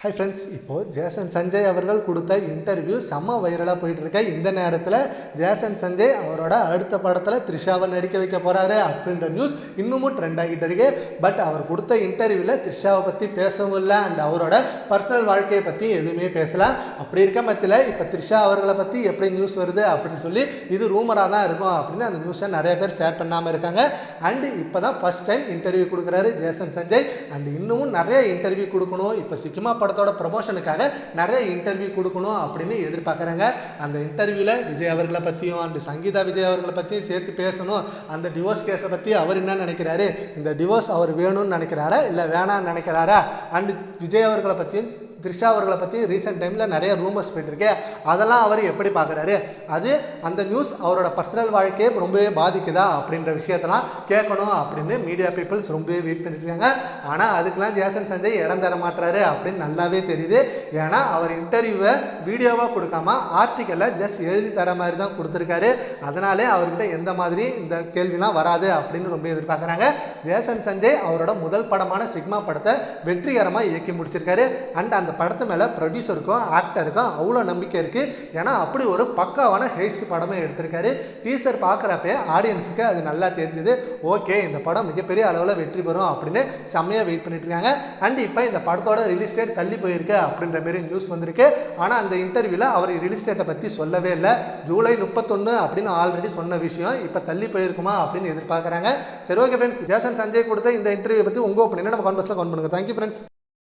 Hi friends, இப்போது Jason Sanjay அவர்கள் கொடுத்த இன்டர்வியூ செம்ம வைரலாக போயிட்டுருக்க இந்த நேரத்தில் ஜேசன் சஞ்சய் அவரோட அடுத்த படத்தில் த்ரிஷாவை நடிக்க வைக்க போகிறாரு அப்படின்ற நியூஸ் இன்னமும் ட்ரெண்ட் ஆகிட்டு இருக்கு. பட் அவர் கொடுத்த இன்டர்வியூவில் த்ரிஷாவை பற்றி பேசவும் இல்லை அண்ட் அவரோட பர்சனல் வாழ்க்கையை பற்றி எதுவுமே பேசலாம். அப்படி இருக்க மத்தியில் இப்போ த்ரிஷா அவர்களை பற்றி எப்படி நியூஸ் வருது அப்படின்னு சொல்லி இது ரூமராக தான் இருக்கும் அப்படின்னு அந்த நியூஸை நிறைய பேர் ஷேர் பண்ணாமல் இருக்காங்க. அண்டு இப்போ தான் ஃபஸ்ட் டைம் இன்டர்வியூ கொடுக்குறாரு ஜேசன் சஞ்சய். அண்ட் இன்னமும் நிறைய இன்டர்வியூ கொடுக்கணும், இப்போ சிக்கிமா படத்தோட ப்ரமோஷனுக்காக நிறைய இன்டர்வியூ கொடுக்கணும் அப்படின்னு எதிர்பார்க்குறாங்க. அந்த இன்டர்வியூவில் விஜய் அவர்களை பற்றியும் அண்ட் சங்கீதா விஜய் அவர்களை பற்றியும் சேர்த்து பேசணும். அந்த டிவோர்ஸ் கேஸை பற்றி அவர் என்ன நினைக்கிறாரு, இந்த டிவோர்ஸ் அவர் வேணும்னு நினைக்கிறாரா இல்லை வேணான்னு நினைக்கிறாரா, அண்ட் விஜய் அவர்களை பற்றியும் த்ரிஷா அவர்களை பற்றி ரீசெண்ட் டைமில் நிறைய ரூமர்ஸ் போயிட்டுருக்கு. அதெல்லாம் அவர் எப்படி பார்க்குறாரு, அது அந்த நியூஸ் அவரோட பர்சனல் வாழ்க்கையை ரொம்பவே பாதிக்குதா அப்படின்ற விஷயத்தெல்லாம் கேட்கணும் அப்படின்னு மீடியா பீப்புள்ஸ் ரொம்பவே வெயிட் பண்ணிட்டு இருக்காங்க. ஆனால் அதுக்கெல்லாம் ஜேசன் சஞ்சய் இடம் தர மாட்டுறாரு அப்படின்னு நல்லாவே தெரியுது. ஏன்னா அவர் இன்டர்வியூவை வீடியோவாக கொடுக்காம ஆர்டிக்கலில் ஜஸ்ட் எழுதி தர மாதிரி தான் கொடுத்துருக்காரு. அதனாலே அவர்கிட்ட எந்த மாதிரி இந்த கேள்விலாம் வராது அப்படின்னு ரொம்ப எதிர்பார்க்குறாங்க. ஜேசன் சஞ்சய் அவரோட முதல் படமான சிக்மா படத்தை வெற்றிகரமாக இயக்கி முடிச்சிருக்காரு. அண்ட் அந்த படத்து மேலே ப்ரொடியூசருக்கும் ஆக்டருக்கும் அவ்வளோ நம்பிக்கை இருக்குது. ஏன்னா அப்படி ஒரு பக்காவான ஹேஸ்ட் படமே எடுத்திருக்காரு. டீசர் பார்க்குறப்பே ஆடியன்ஸுக்கு அது நல்லா தெரிஞ்சுது. ஓகே, இந்த படம் மிகப்பெரிய அளவில் வெற்றி பெறும் அப்படின்னு செம்மையாக வெயிட் பண்ணிட்டு இருக்காங்க. அண்ட் இப்போ இந்த படத்தோட ரிலீஸ் டேட் தள்ளி போயிருக்கு அப்படின்ற மாரி நியூஸ் வந்திருக்கு. ஆனால் அந்த இன்டர்வியூவில் அவர் ரிலீஸ் டேட்டை பற்றி சொல்லவே இல்லை. ஜூலை 31 அப்படின்னு ஆல்ரெடி சொன்ன விஷயம் இப்போ தள்ளி போயிருக்குமா அப்படின்னு எதிர்பார்க்குறாங்க. சரி, ஓகே ஃப்ரெண்ட்ஸ், ஜேசன் சஞ்சய் கொடுத்த இந்த இன்டர்வியூ பற்றி உங்கள் ஒப்பீனியனை நம்ம கான்வர்ஸில் கவுண்ட் பண்ணுங்கள். Thank you friends.